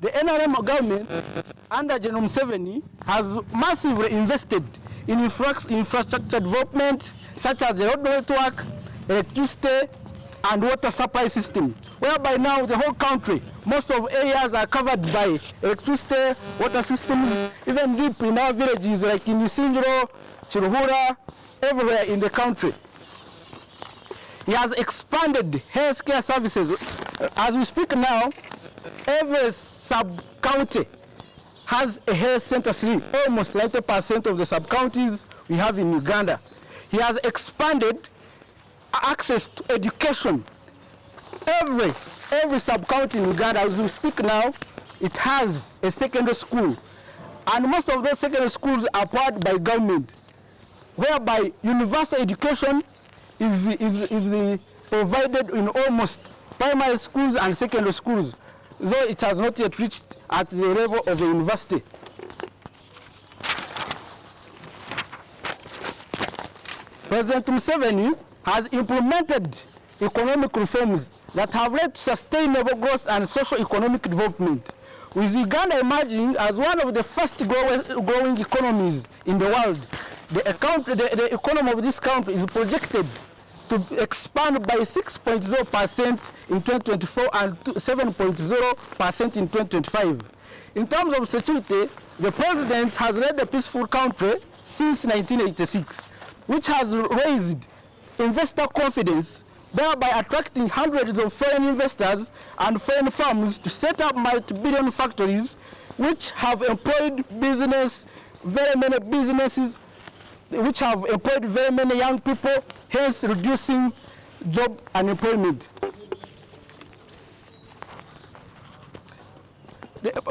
The NRM government under Gen Museveni has massively invested in infrastructure development such as the road network, electricity and water supply system, whereby now the whole country, most of areas are covered by electricity, water systems, even deep in our villages like in Isingiro, Chiruhura, everywhere in the country. He has expanded healthcare services. As we speak now, every sub-county has a health center. Almost 90% of the sub-counties we have in Uganda. He has expanded access to education. Every sub-county in Uganda, as we speak now, it has a secondary school. And most of those secondary schools are powered by government, whereby universal education is provided in almost primary schools and secondary schools, though it has not yet reached at the level of the university. President Museveni has implemented economic reforms that have led to sustainable growth and socio-economic development, with Uganda emerging as one of the fast growing economies in the world. The economy of this country is projected to expand by 6.0% in 2024 and 7.0% in 2025. In terms of security, the president has led a peaceful country since 1986, which has raised investor confidence, thereby attracting hundreds of foreign investors and foreign firms to set up multi-billion factories, which have employed very many businesses, which have employed very many young people, hence reducing job unemployment.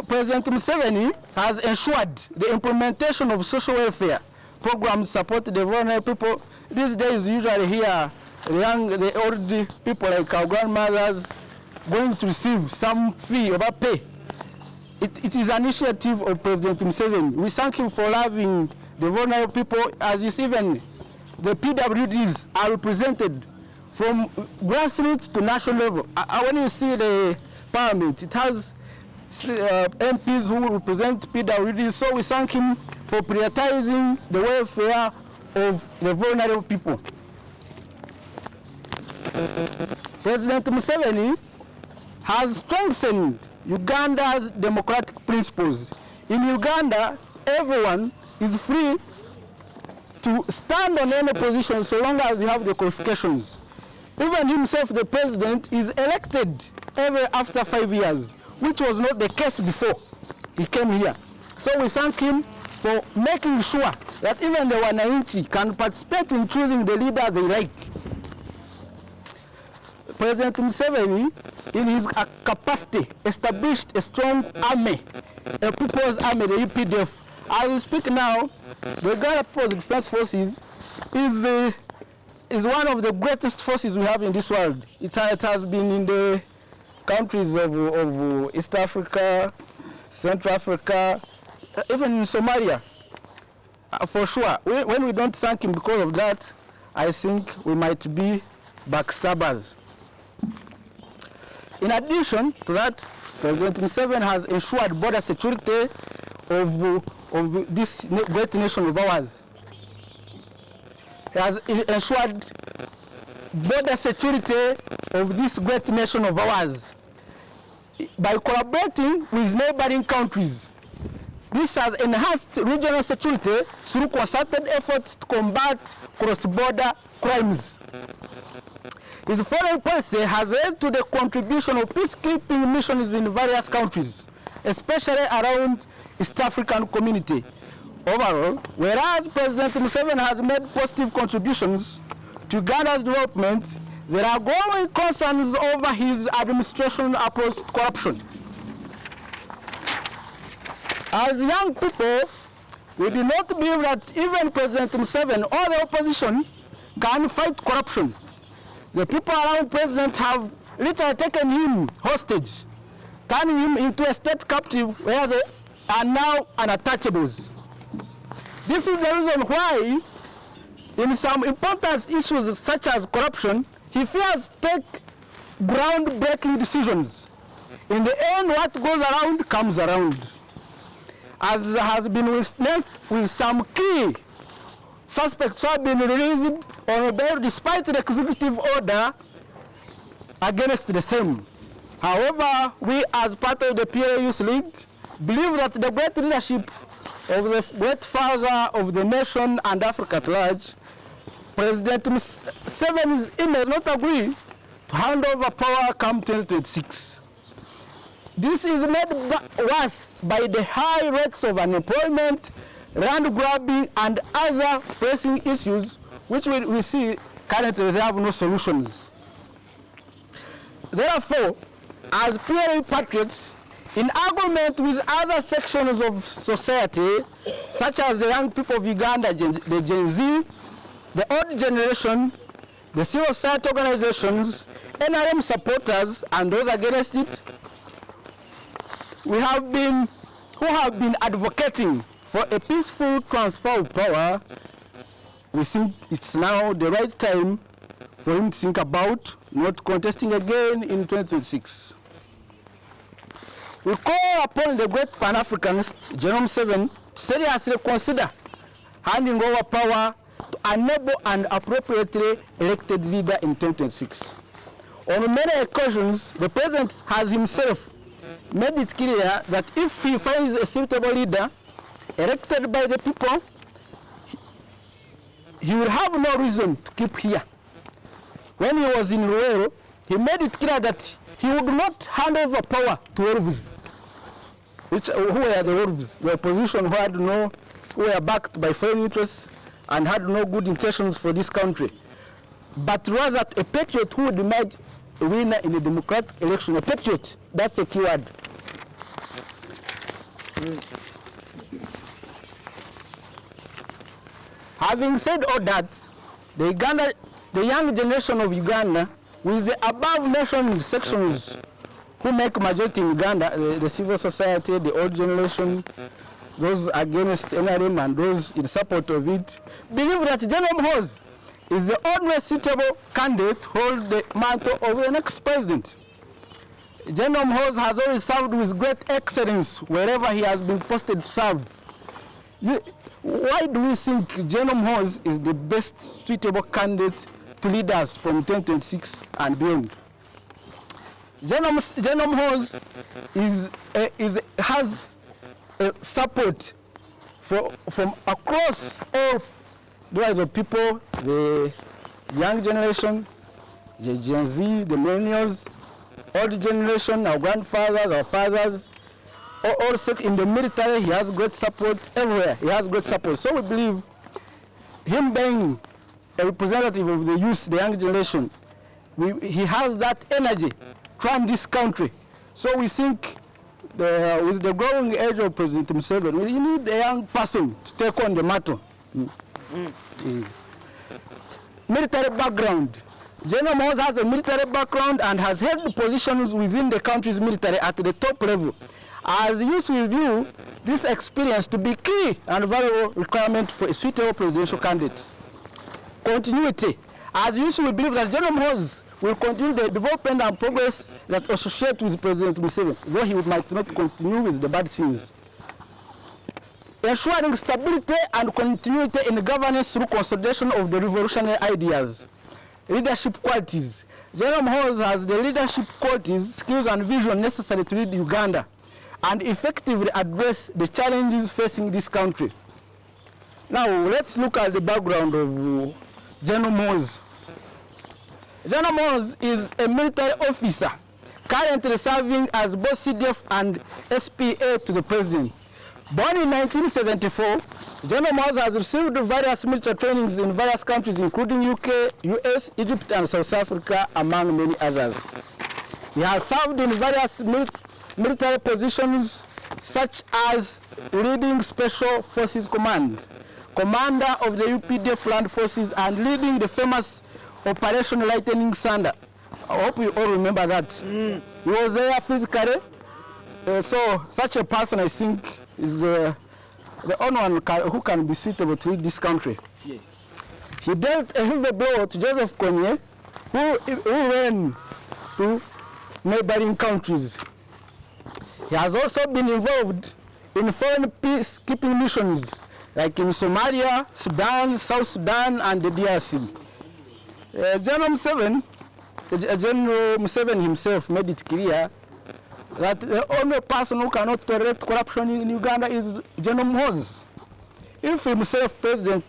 President Museveni has ensured the implementation of social welfare programs to support the vulnerable people. These days, usually here, the old people like our grandmothers going to receive some fee or pay. It is an initiative of President Museveni. We thank him for loving the vulnerable people, as you see, even the PWDs are represented from grassroots to national level. When you see the parliament, it has MPs who represent PWDs, so we thank him for prioritizing the welfare of the vulnerable people. President Museveni has strengthened Uganda's democratic principles. In Uganda, everyone is free to stand on any position so long as you have the qualifications. Even himself, the president, is elected after 5 years, which was not the case before he came here. So we thank him for making sure that even the Wananchi can participate in choosing the leader they like. President Museveni, in his capacity, established a strong army, a people's army, the EPDF. As we speak now, the Uganda People's Defense Forces is one of the greatest forces we have in this world. It has been in the countries of East Africa, Central Africa, even in Somalia, for sure. When we don't thank him because of that, I think we might be backstabbers. In addition to that, President Museveni has ensured border security of this great nation of ours. He has ensured border security of this great nation of ours by collaborating with neighboring countries. This has enhanced regional security through concerted efforts to combat cross-border crimes. His foreign policy has led to the contribution of peacekeeping missions in various countries, especially around East African community. Overall, whereas President Museveni has made positive contributions to Uganda's development, there are growing concerns over his administration approach to corruption. As young people, we do not believe that even President Museveni or the opposition can fight corruption. The people around the president have literally taken him hostage, turning him into a state captive where they are now untouchables. This is the reason why, in some important issues such as corruption, he fears to take groundbreaking decisions. In the end, what goes around comes around. As has been witnessed with some key suspects who have been released on bail despite the executive order against the same. However, we as part of the P.L.U Youth League believe that the great leadership of the great father of the nation and Africa at large, President Museveni's image not agree to hand over power come 2026. This is made worse by the high rates of unemployment, land grabbing, and other pressing issues which we see currently they have no solutions. Therefore, as P.L.U patriots, in agreement with other sections of society, such as the young people of Uganda, the Gen Z, the old generation, the civil society organizations, NRM supporters, and those against it, who have been advocating for a peaceful transfer of power, we think it's now the right time for him to think about not contesting again in 2026. We call upon the great Pan-Africanist, Gen Muhoozi, to seriously consider handing over power to a noble and appropriately elected leader in 2026. On many occasions, the president has himself made it clear that if he finds a suitable leader elected by the people, he will have no reason to keep here. When he was in Luero, he made it clear that he would not hand over power to wolves. Who were the wolves? The opposition who were backed by foreign interests and had no good intentions for this country. But rather a patriot who would emerge a winner in a democratic election. A patriot, that's the key word. Having said all that, the young generation of Uganda, with the above mentioned sections who make majority in Uganda, the civil society, the old generation, those against NRM and those in support of it, believe that Gen Muhoozi is the only suitable candidate to hold the mantle of the next president. Gen Muhoozi has always served with great excellence wherever he has been posted to serve. Why do we think Gen Muhoozi is the best suitable candidate to lead us from 2026 and beyond? Gen Muhoozi has support from across all kinds of people, the young generation, the Gen Z, the millennials, old generation, our grandfathers, our fathers, also in the military. He has great support everywhere. He has great support. So we believe him being a representative of the youth, the young generation, he has that energy to run this country. So we think with the growing age of President Museveni, we need a young person to take on the matter. Military background. Gen Muhoozi has a military background and has held positions within the country's military at the top level. As youth will view this experience to be key and valuable requirement for a suitable presidential candidate. Continuity. As youth will believe that Gen Muhoozi will continue the development and progress that associate with President Museveni, though he might not continue with the bad things. Ensuring stability and continuity in governance through consolidation of the revolutionary ideas. Leadership qualities. Gen Muhoozi has the leadership qualities, skills, and vision necessary to lead Uganda and effectively address the challenges facing this country. Now, let's look at the background of Gen Muhoozi. Gen Muhoozi is a military officer currently serving as both CDF and SPA to the president. Born in 1974, Gen Muhoozi has received various military trainings in various countries including UK, US, Egypt, and South Africa, among many others. He has served in various military positions such as leading Special Forces Command, commander of the UPDF Land Forces, and leading the famous Operation Lightning Thunder. I hope you all remember that. He was there physically. So such a person, I think, is the only one who can be suitable to lead this country. Yes. He dealt a heavy blow to Joseph Kony, who ran to neighboring countries. He has also been involved in foreign peacekeeping missions, like in Somalia, Sudan, South Sudan, and the DRC. General Museveni himself made it clear that the only person who cannot tolerate corruption in Uganda is Gen Muhoozi. If himself, President,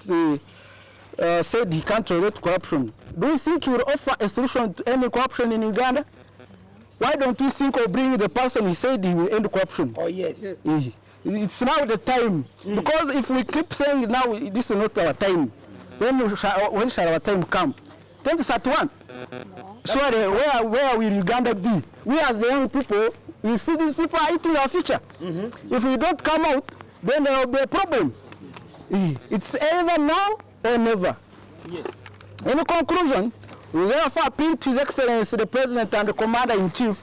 said he can't tolerate corruption, do you think he will offer a solution to any corruption in Uganda? Why don't you think of bringing the person he said he will end corruption? Oh, yes. It's now the time. Because if we keep saying now this is not our time, when shall our time come? 2031. No. Surely, where will Uganda be? We as the young people, you see these people are eating our future. If we don't come out, then there will be a problem. It's either now or never. Yes. In conclusion, we therefore appeal to His Excellency the President and the Commander-in-Chief,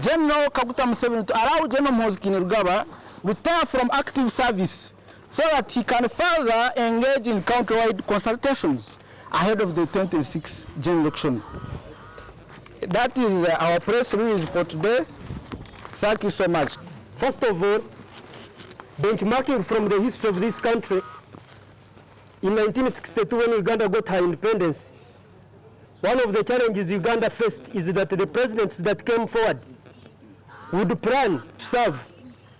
General Kaguta Museveni, to allow General Muhoozi Kainerugaba retire from active service so that he can further engage in countrywide consultations ahead of the 2026 general election. That is our press release for today. Thank you so much. First of all, benchmarking from the history of this country, in 1962 when Uganda got her independence, one of the challenges Uganda faced is that the presidents that came forward would plan to serve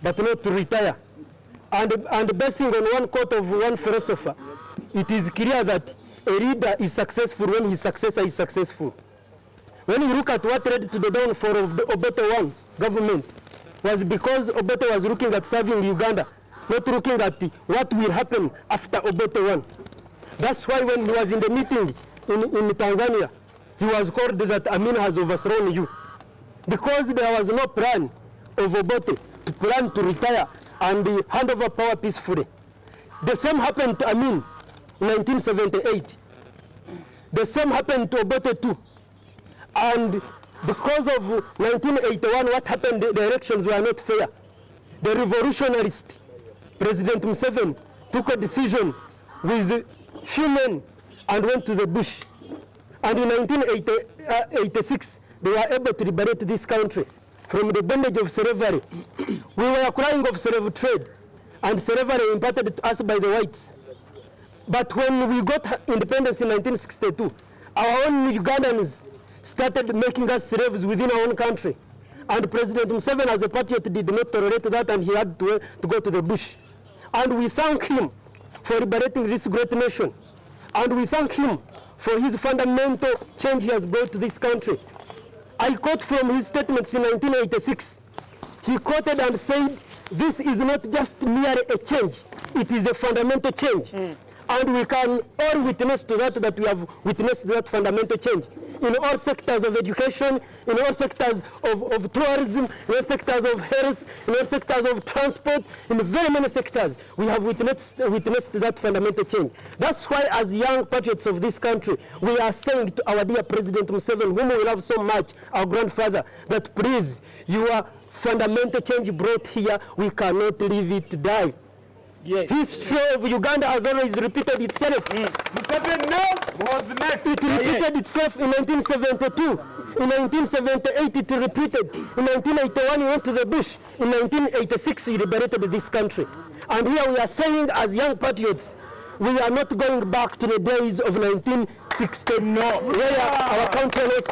but not to retire. And basing on one quote of one philosopher, it is clear that a leader is successful when his successor is successful. When you look at what led to the downfall of the Obote I government, was because Obote was looking at serving Uganda, not looking at what will happen after Obote I. That's why when he was in the meeting in Tanzania, he was called that Amin has overthrown you. Because there was no plan of Obote to plan to retire and hand over power peacefully. The same happened to Amin in 1978. The same happened to Obote too. And because of 1981, what happened, the elections were not fair. The revolutionarist, President Museveni, took a decision with few men and went to the bush. And in 1986, they were able to liberate this country from the bondage of slavery. We were crying of slave trade and slavery imparted to us by the whites. But when we got independence in 1962, our own Ugandans started making us slaves within our own country. And President Museveni, as a patriot, did not tolerate that, and he had to go to the bush. And we thank him for liberating this great nation. And we thank him for his fundamental change he has brought to this country. I quote from his statements in 1986. He quoted and said, this is not just merely a change, it is a fundamental change. And we can all witness to that we have witnessed that fundamental change. In all sectors of education, in all sectors of tourism, in all sectors of health, in all sectors of transport, in very many sectors, we have witnessed that fundamental change. That's why as young patriots of this country, we are saying to our dear President Museveni, whom we love so much, our grandfather, that please, your fundamental change brought here, we cannot leave it die. Yes. History of Uganda has always repeated itself. Museveni was next. It repeated itself in 1972. In 1978 it repeated. In 1981 we went to the bush. In 1986 we liberated this country. And here we are saying as young patriots, we are not going back to the days of 1960. No. Where our country was.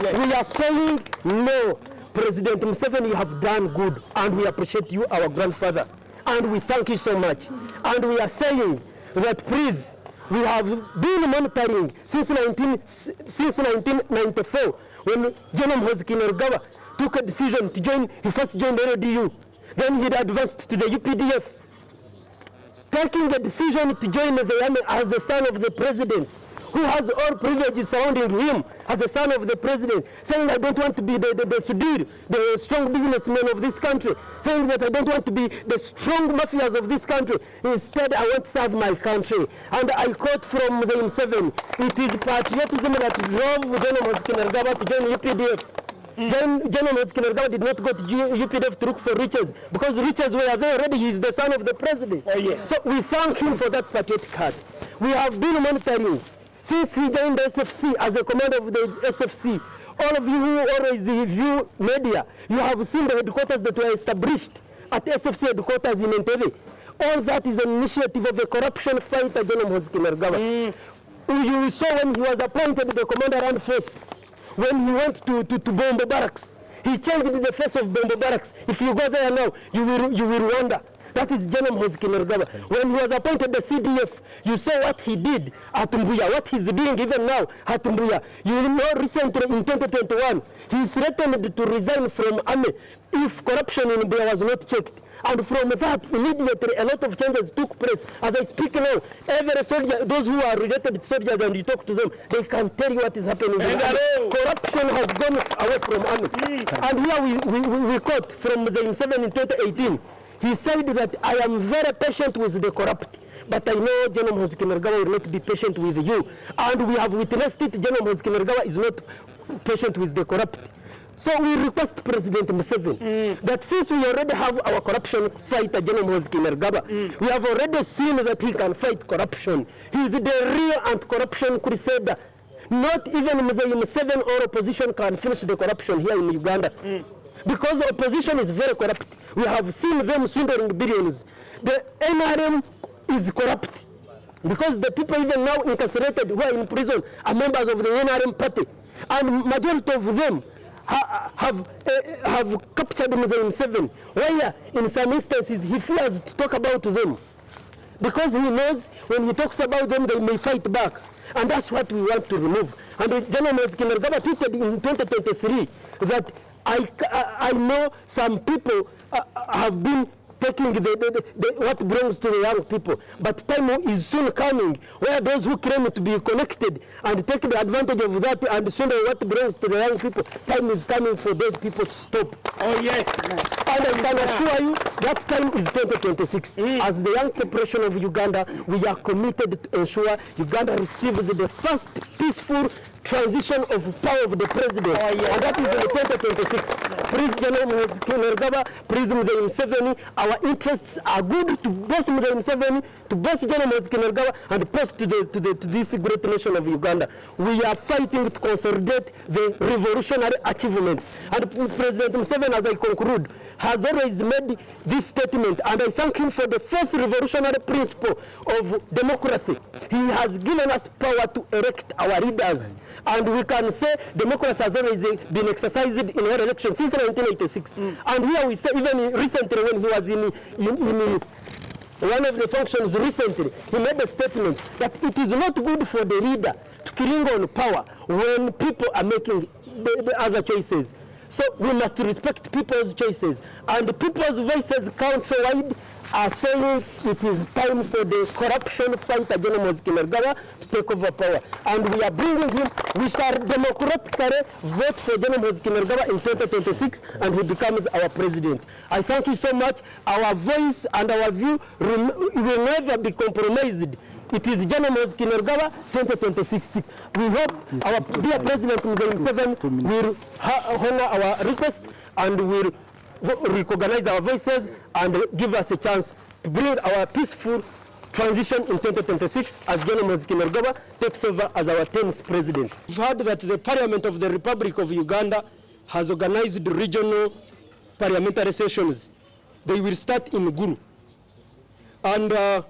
Yes. We are saying no. President Museveni, you have done good and we appreciate you, our grandfather. And we thank you so much. And we are saying that please, we have been monitoring since 1994 when Gen Muhoozi Kainerugaba took a decision to join, he first joined the LDU. Then he advanced to the UPDF. Taking a decision to join the army as the son of the president, who has all privileges surrounding him as the son of the president, saying I don't want to be the Sudir, the strong businessman of this country, saying that I don't want to be the strong mafias of this country. Instead, I want to serve my country. And I quote from Museveni, it is patriotism that drove Gen Muhoozi Kainerugaba to join UPDF. Then Gen Muhoozi Kainerugaba did not go to UPDF to look for riches, because riches were there already. He is the son of the president. Oh, yes. So we thank him for that patriotic heart. We have been monitoring since he joined the SFC as a commander of the SFC, all of you who always view media, you have seen the headquarters that were established at SFC headquarters in Entebbe. All that is an initiative of the corruption fighter, Gen Muhoozi Kainerugaba. You saw when he was appointed the commander armed force, when he went to Bombo Barracks, he changed the face of Bombo Barracks. If you go there now, you will wonder. That is Gen Muhoozi Kainerugaba. When he was appointed the CDF, you saw what he did at Mbuya, what he's doing even now at Mbuya. You know recently in 2021, he threatened to resign from army if corruption in Mbuya was not checked. And from that, immediately, a lot of changes took place. As I speak now, every soldier, those who are related to soldiers, and you talk to them, they can tell you what is happening. Corruption has gone away from army. And here we quote from the Museveni in 2018. He said that I am very patient with the corrupt, but I know Gen Muhoozi Kainerugaba will not be patient with you. And we have witnessed it, Gen Muhoozi Kainerugaba is not patient with the corrupt. So we request President Museveni that since we already have our corruption fighter, Gen Muhoozi Kainerugaba, we have already seen that he can fight corruption. He is the real anti-corruption crusader. Not even Museveni or opposition can finish the corruption here in Uganda. Because the opposition is very corrupt. We have seen them swindling billions. The NRM is corrupt. Because the people even now incarcerated who are in prison are members of the NRM party. And majority of them have captured Museveni, where in some instances he fears to talk about them. Because he knows when he talks about them, they may fight back. And that's what we want to remove. And Gen Muhoozi Kainerugaba tweeted in 2023 that I know some people have been taking what belongs to the young people. But time is soon coming where those who claim to be connected and take the advantage of that and swindle what belongs to the young people, time is coming for those people to stop. Oh, yes. And I can assure you that time is 2026. As the young population of Uganda, we are committed to ensure Uganda receives the first peaceful transition of power of the president. Oh, yes. And that is in 2026. Please, Gen Muhoozi Kainerugaba, please, Museveni, our interests are good to both Museveni, to both Gen Muhoozi Kainerugaba, and both to this great nation of Uganda. We are fighting to consolidate the revolutionary achievements. And President Museveni, as I conclude, has always made this statement, and I thank him for the first revolutionary principle of democracy. He has given us power to elect our leaders. And we can say democracy has always been exercised in our election since 1986. And here we say, even recently when he was in one of the functions recently, he made a statement that it is not good for the leader to cling on power when people are making the other choices. So we must respect people's choices. And people's voices countrywide are saying it is time for the corruption fighter, Gen Muhoozi Kainerugaba, to take over power. And we are bringing him. We shall democratically vote for Gen Muhoozi Kainerugaba in 2026, and he becomes our president. I thank you so much. Our voice and our view will never be compromised. It is Gen Muhoozi Kainerugaba 2026. We hope our dear President Museveni will honor our request and will recognize our voices and give us a chance to bring our peaceful transition in 2026 as Gen Muhoozi Kainerugaba takes over as our 10th president. We've heard that the Parliament of the Republic of Uganda has organized regional parliamentary sessions. They will start in Gulu. And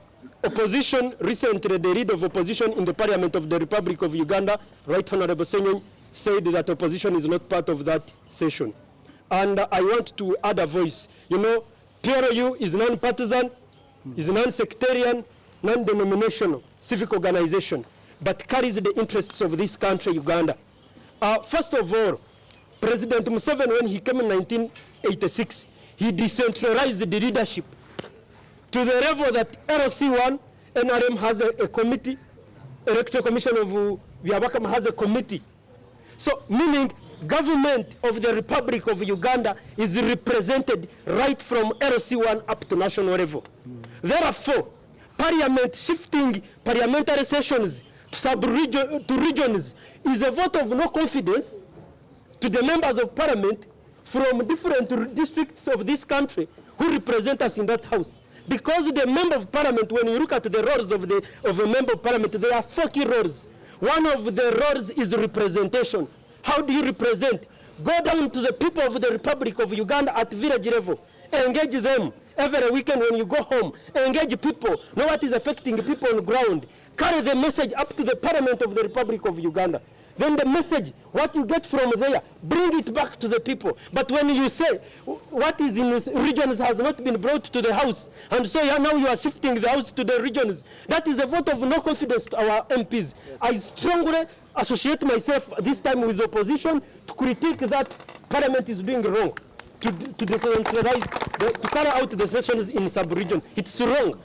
opposition, recently the leader of opposition in the Parliament of the Republic of Uganda, Right Honorable Senyon, said that opposition is not part of that session. And I want to add a voice. You know, P.L.U is non-partisan, is non-sectarian, non-denominational civic organization, but carries the interests of this country, Uganda. First of all, President Museveni, when he came in 1986, he decentralized the leadership to the level that LC1, NRM has a committee, Electoral Commission of Byabakama has a committee. So, meaning government of the Republic of Uganda is represented right from LC1 up to national level. Therefore, Parliament shifting parliamentary sessions to regions is a vote of no confidence to the members of Parliament from different districts of this country who represent us in that house. Because the member of Parliament, when you look at the roles of a member of Parliament, there are 4 key roles. One of the roles is representation. How do you represent? Go down to the people of the Republic of Uganda at village level. Engage them every weekend when you go home. Engage people. Know what is affecting people on the ground. Carry the message up to the Parliament of the Republic of Uganda. Then the message, what you get from there, bring it back to the people. But when you say what is in the regions has not been brought to the House, and so now you are shifting the House to the regions, that is a vote of no confidence to our MPs. I strongly associate myself this time with the opposition to critique that Parliament is doing wrong, to decentralize, to carry out the sessions in sub-region. It's wrong.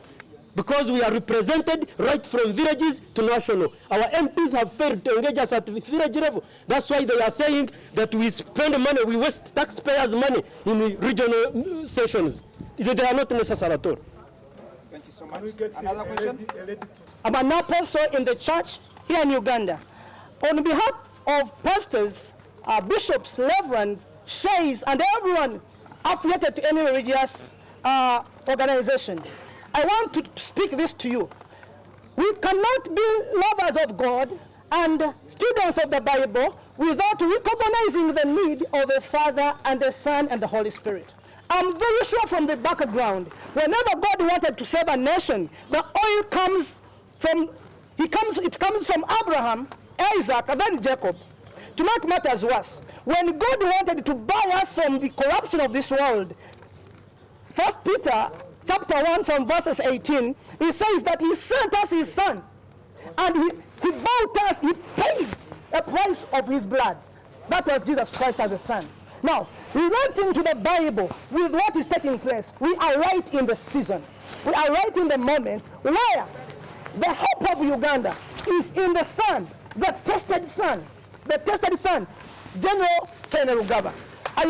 Because we are represented right from villages to national. Our MPs have failed to engage us at the village level. That's why they are saying that we spend money, we waste taxpayers' money in the regional sessions. They are not necessary at all. Thank you so much. Another question? I'm an apostle in the church here in Uganda. On behalf of pastors, bishops, reverends, sheikhs, and everyone affiliated to any religious organization, I want to speak this to you. We cannot be lovers of God and students of the Bible without recognizing the need of the Father and the Son and the Holy Spirit. I'm very sure from the background, whenever God wanted to save a nation, the oil comes from, it comes from Abraham, Isaac, and then Jacob. To make matters worse, when God wanted to buy us from the corruption of this world, 1 Peter chapter 1 from verses 18, he says that he sent us his son. And he bought us, he paid a price of his blood. That was Jesus Christ as a son. Now, we went into the Bible with what is taking place. We are right in the season. We are right in the moment where the hope of Uganda is in the son, the tested son, General Kainerugaba. I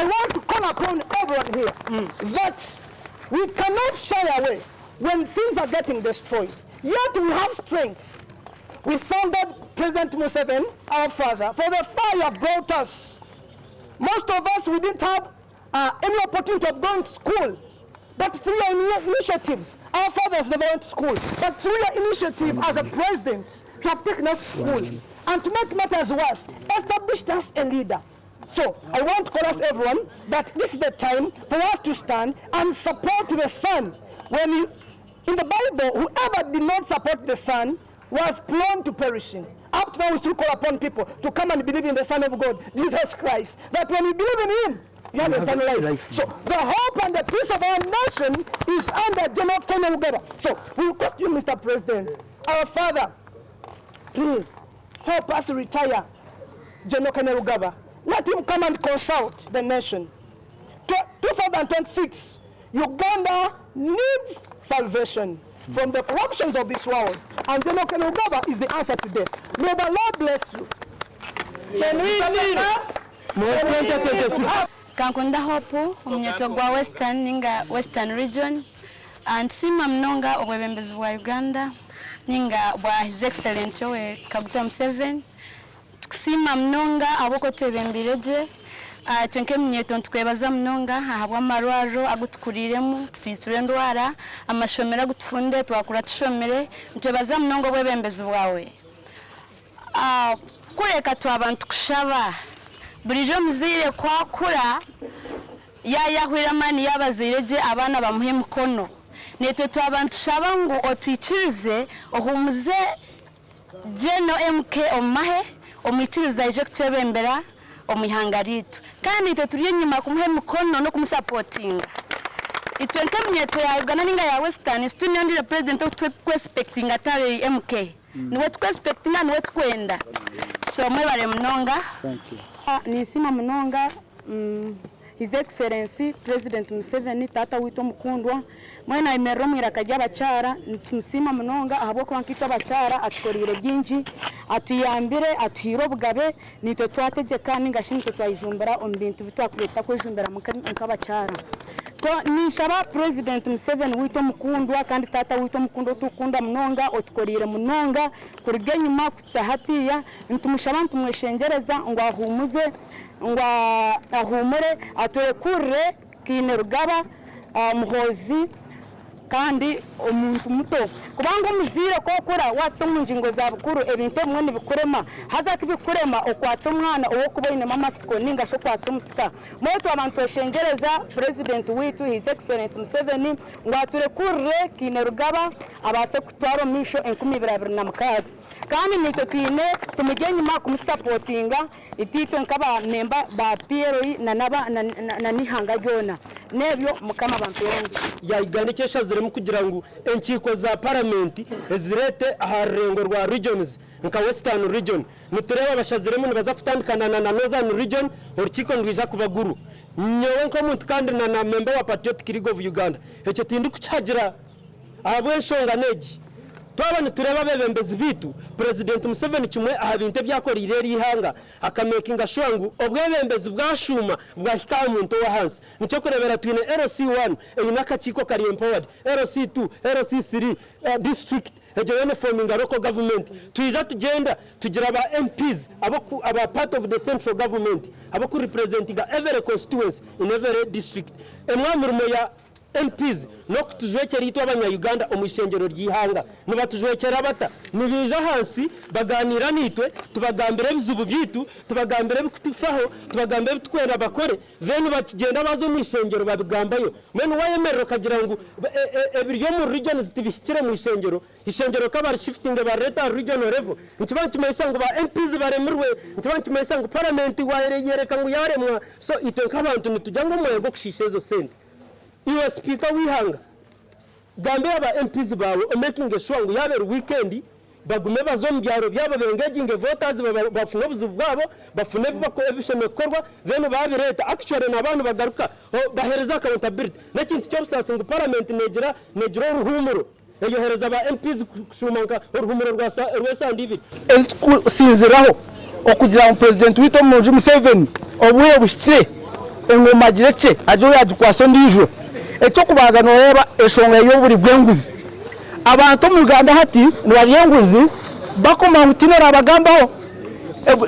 want to call upon everyone here that we cannot shy away when things are getting destroyed. Yet we have strength. We founded President Museveni, our father, for the fire brought us. Most of us, we didn't have any opportunity of going to school. But through your initiatives, our fathers never went to school. But through your initiative as a president, you have taken us to school. And to make matters worse, established us a leader. So I want to call us everyone that this is the time for us to stand and support the Son. In the Bible, whoever did not support the Son was prone to perishing. Up to now we still call upon people to come and believe in the Son of God, Jesus Christ. That when you believe in him, you have eternal life. So the hope and the peace of our nation is under General Kainerugaba. So we request you, Mr. President, our Father, please help us retire General Kainerugaba. Let him come and consult the nation. 2026, Uganda needs salvation from the corruptions of this world. And General Kainerugaba is the answer today. May the Lord bless you. Kankunda hopu omunyeto gwa Western ninga Western Region and sima mnonga obwebembezi bwa Uganda ninga bwa His Excellency we Kaguta Museveni sima mnonga aboko tebembireje twenke mnyeto tukwebaza mnonga ahabwa marwaro agutukuriremu tutuyisure ndwara amashomera gutufunde twakura tushomere ntwebaza mnonga obwebembezi bwawe kureka twabantu kushaba burijo muzire kwakura yayahwira mani yabazireje abana bamuhe mukono netwe twabantu shaba ngo otwikirize ohumuze Geno MK omahe omwikiriza ije kutwebembera omwihangaritu kandi twe turiye nyuma kumuhe mukono no kumusupportinga itwe nkemnyeto ya Uganda ninga ya Western student ndi president of expecting atari MK niwe expectinga niwe twenda so mwebare mnonga. Thank you. Nisima mnonga His Excellency President Museveni tata wito mukundwa mwena imero mwiraka ry'abachara ntimusima mnonga ahaboko bankito abachara atukorire byinji atuyambire atuhirobugabe nito twategeka ningashinto twayijumbera ombintu bitwakureta kwejumbera mukabachara. So nishaba President Museveni wito mukundwa kandi tata wito mukundwa tukunda mnonga otukorire mnonga kurige nyuma kutsahatiya ntumushaba ntumweshengereza ngo ahumuze ngo ahumure aturekure Kainerugaba Muhoozi kandi omuntu muto kubanga omuzire kokura wasoma ngingo za bukuru ebintu emwe nibikurema haza kibikurema okwatsa omwana owo kuba ine mamasiko ninga sho kwasa omusika mwetu abantu eshengereza president witu his excellence Museveni ngwaturekurire kine rugaba abase kutwara misho 2026 kandi nito twine tumujye nyuma kumusapotinga ititwe nkaba memba ba P.L.U na nihanga ryona nebyo mukama abantu yonge yayigandikesha ziremu kugira ngo enkiko za parliament ezirete aharengo rwa regions nka western region mutureba abashaziremu nibaza kutandikana na northern region urukiko ndwija kubaguru nyewe nko muntu kandi na member wa Patriotic League of Uganda ecyo tindi kucagira ahabwe nshonga neji twabana tureba bebembezi bitu president Museveni kimwe ahabinte byakorire rihanga akamekinga shwangu obwebembezi bwashuma bwahika umuntu wa hansi nicyo kurebera twine RC1 eyinaka kiko kari empowered RC2 RC3 district ejene forming a local government tuija tugenda tugira aba MPs aba part of the central government aba ku representing every constituency in every district emwamurimo ya MPs no kutujwekera itwa abanya-Uganda omwishengero ryihanga nibatujwekera bata nibija hansi baganira nitwe tubagambire bizubu byitu tubagambire bikutufaho tubagambire bitukwera bakore then bakigenda bazo mwishengero babigambayo mwene wayemerero kagira ngo ebiryo mu regions tibishikire mwishengero ishengero kabari shifting ba reta regional level nkibantu kimesa ngo ba MPs baremerwe nkibantu kimesa ngo parliament yereka ngo yaremwa so itwe kabantu nitujyango mwego kushishezo sente iwe speaker wihanga gambe aba MPs bawe making sure ngo yabera weekend bagume bazombyaro byabo bengeginge voters bafune buzu bwabo bafune bako ebishemekorwa then babireta actually nabantu bagaruka bahereza accountability nekintu cyo busasa ngo parliament negira uruhumuro eyohereza aba MPs kushumanka uruhumuro rwesa ndibiri sinziraho okugira president wito Muhoozi Museveni obuye bushye engomagire cye ajo yadukwaso ndijo ecyo kubaza noreba eshonga yo buri bwenguzi abantu mu Uganda hati nibaryenguzi bakoma mutinera abagambaho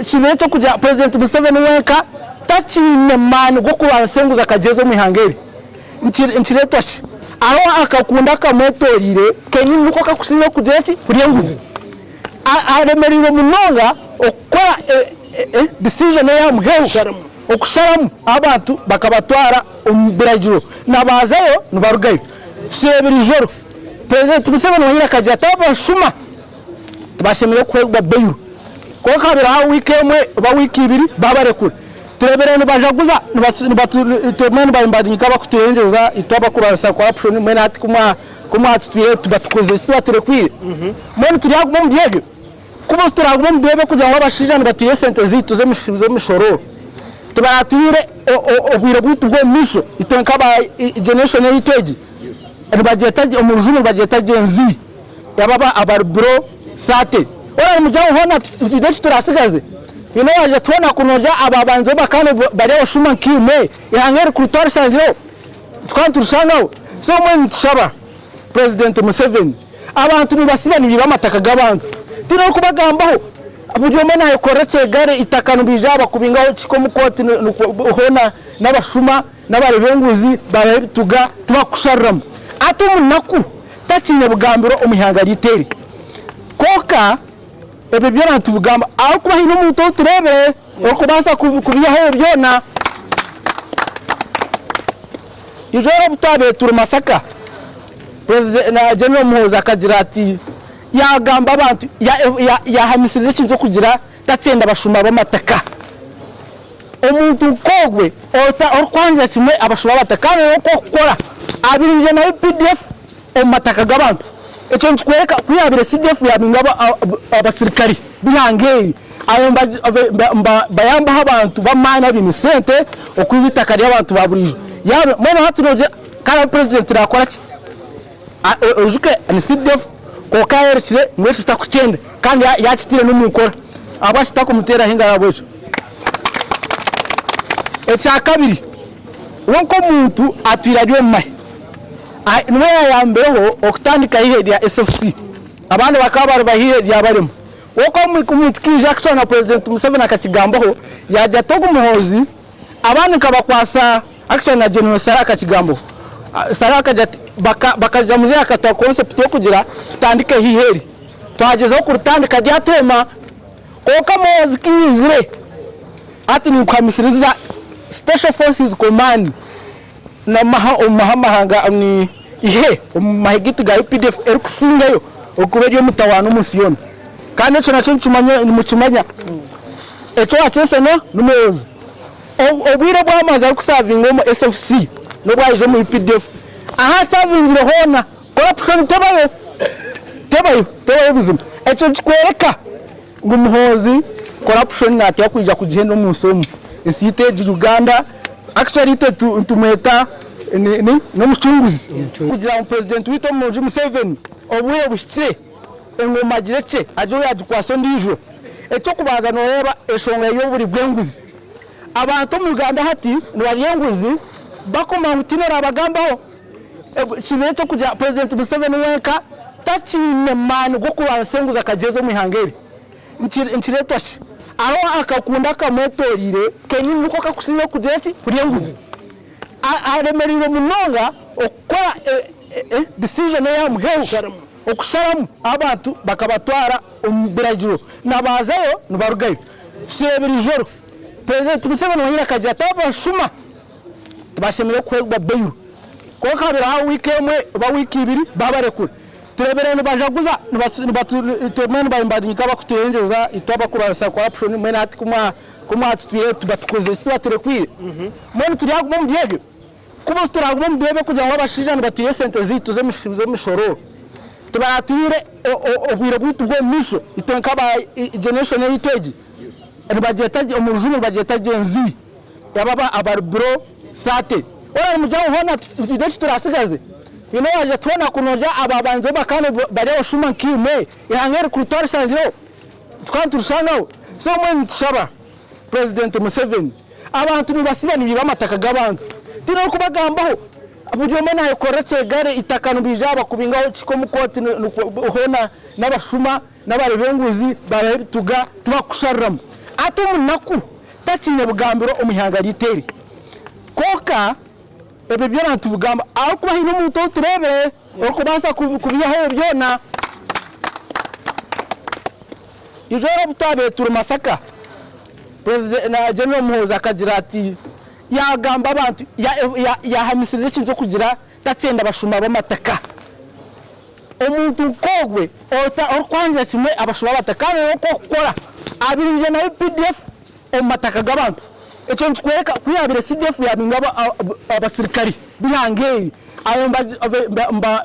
kibere cyo kujya president Museveni wenka tachine man go kubansenguza kajezo mu ihangeri nchiretwache aho akakunda kamotorire kenyi nuko kakusino kujeshi buryenguzi aremeriro munonga okora decision ya muheru okusharamu abantu bakabatwara umbirajiro nabazayo nubarugayo sebirijoro president Museveni wanyira kajya tabashuma tubashemire kwegwa beyu ko kabira ha wikemwe ba wiki ibiri babarekura tureberene bajaguza nibatumene bayimbadika bakutenjeza itaba kurasa corruption mwene ati kumwa tuye tubatukoze siba turekwire mwene turi haguma mu byege kuba turaguma mu byege kugira ngo abashijana batuye sente zitu zo mishoro tubaturire obwire bwitu bwo misho itenka ba generation y'iteji nibagetaje omurujuru bagetaje nzi yababa abarbro sate ora mujyaho hona tudeshi turasigaze ino waje tubona kunoja ababanze bakane bare oshuma nkime ihangere kurutora shanjiro twanturushangaho so mwe ntushaba president Museveni abantu bibasibana bibamataka gabantu tino kubagambaho abujo mena yokoretse gare itakano bijaba kubingaho kiko mukoti hona n'abashuma n'abarebenguzi baratuga tubakusharamu atumunaku takinye bugambiro omihanga literi koka ebe byona tubugamba aho kuba hino umuntu turebere okubasa kubiyaho byona ijoro butabe turi masaka president na Gen Muhoozi akagira ati yagamba abantu yahamisize cyo kugira tacyenda bashuma bamataka omuntu kogwe orkwanja kimwe abashuma bataka nuko kukora abirije na PDF omataka gabantu ecyo ntwereka kuyabire CDF yabingaba abasirikari bihangeri ayo bayamba abantu bamana binisente okwibitaka ari abantu baburijo yabe mwana hatunoje kana president rakora ki ojuke ni CDF ko kayerekire mwese takucyenda kandi yakitire n'umukora abashita kumutera hinga yabwejo echa kabiri wonko muntu atwiradiyo mai niwe yambeho okutandika ihe ya SFC abantu bakaba bahiye yabarimo woko mu kija action na president Museveni akakigambaho yajya togo Muhoozi abantu kabakwasa action na Gen Muhoozi akakigambaho Saraka bakaja muze akatwa concept yo kugira tutandike hiheri twagezeho ku rutandika ryatema koka mozi kizire ati ni kwamisiriza Special Forces Command na mahanga ni ihe mahigitu ga UPDF erikusingayo okuberyo mutawano musiyona kandi cyo naco mukimanya eco asese no numuyozi obwire bwamaze arikusavinga mu SFC no bwaje mu UPDF aha savingira hona corruption tebayo bizima eco kikwereka ngo Muhoozi corruption nati yakwija kugenda mu somo isite Uganda actually tumeta no muchunguzi kugira mu president wito mu Museveni obuye bushye engoma gireke ajo yadukwaso ndijo eco kubaza no reba eshonga yo buri bwenguzi abantu mu Uganda hati nibariyenguzi bakoma mutinera abagambaho kibeto kugira president Museveni wenka tachine man go kubansenguza kajezo mu ihangeri nchiretwache aho akakunda kamwetorire kenyi nuko kakusinye kugesi kuriyenguzi aremerire munonga okora decision ya muheru okusharamu abantu bakabatwara umbirajiro nabazayo nubarugayo seberijoro president Museveni wanyira kaja tabashuma tubashemire kwegwa beyu ko kabira ha wikemwe ba wiki ibiri babarekura turebere nibajaguza nibatumene baimbadika bakuterengeza itaba kurasa corruption mwene ati kumwa tuye tubatukoze siba turekwire mwene turiaguma mu byege kuba turaguma mu byege kugira ngo abashija nibatuye sente zitu zo mishoro tubaturire obwire bwitu bwo misho itonka ba generation y'iteji nibagetaje umujuru bagetaje nzi yababa abarbro sate ora mujyaho hona tudechi turasigaze waje tubona kunoja ababanze bakano bari oshuma nkime ihangere kurutora shanjiro twanturushanaho so mwe ntushaba president Museveni abantu nibasibana bibamataka gabantu tino kubagambaho aburyo mena yakoretse gare itakano bijaba kubingaho kiko mukoti hona n'abashuma n'abarebenguzi barabituga tubakusharram atumunnaku takinye bugambiro omihanga literi koka ebe byona tubugamba aho kuba hino umuntu turebe okubasa kubiyaho byona ijoro butabe turu masaka president Gen Muhoozi akagira ati yagamba abantu yahamisize kinzo kugira tacyenda bashuma bamataka umuntu kogwe orkwanza kimwe abashuma bataka no kokora abirije na UPDF omataka gabantu echo nchkweka kuyabire CDF yabingaba abasirikari birangeri ayo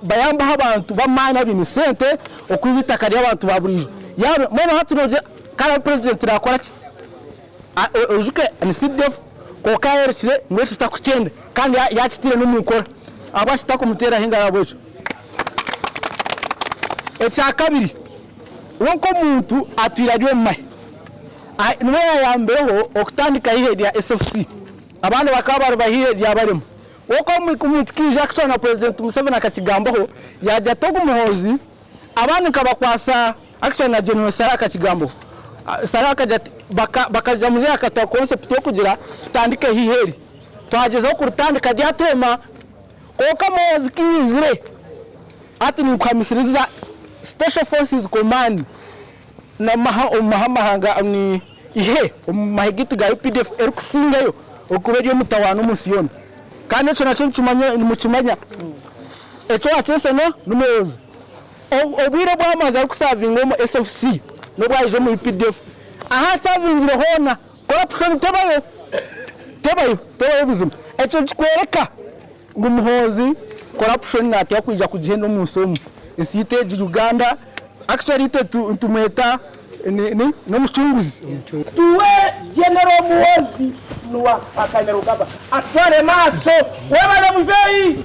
bayamba abantu bamana binisente okwibita kari abantu baburijo yabe mwana hatu noje kala president rakora ki ojuke ni CDF ko kayerekire mwese takucyende kandi yakitire n'umukora abashita kumutera hinga yabwejo echa kabiri wonko muntu atwira ryo mai niwe yambeho okutandika ihe ya SFC abantu bakaba bahire ya barimo woko kumutiki Jackson na president Museveni akakigambaho yajya togo Muhoozi abantu kabakwasa action na Gen Saraka kigambo Saraka bakaja muze akatwa concept yo kugira tutandike hiheri twagezeho ku rutandika ryatema koka mozi kizire ati ni kwamisiriza Special Forces Command na mahanga ni ihe mahigitu ga UPDF erikusingayo okuberyo mutawano musiyona kandi cyo naco mukimanya eco asese no numuyozi obwire bwamaze arikusavinga mu SFC no bwaje mu UPDF aha savingira hona corruption tebayo bizima eco kikwereka ngo Muhoozi corruption nati yakwija kugenda mu somo isite Uganda actually tumeta no muchunguzi tuwe General Muhoozi nuwa akanyarugaba atware maso webale muzeyi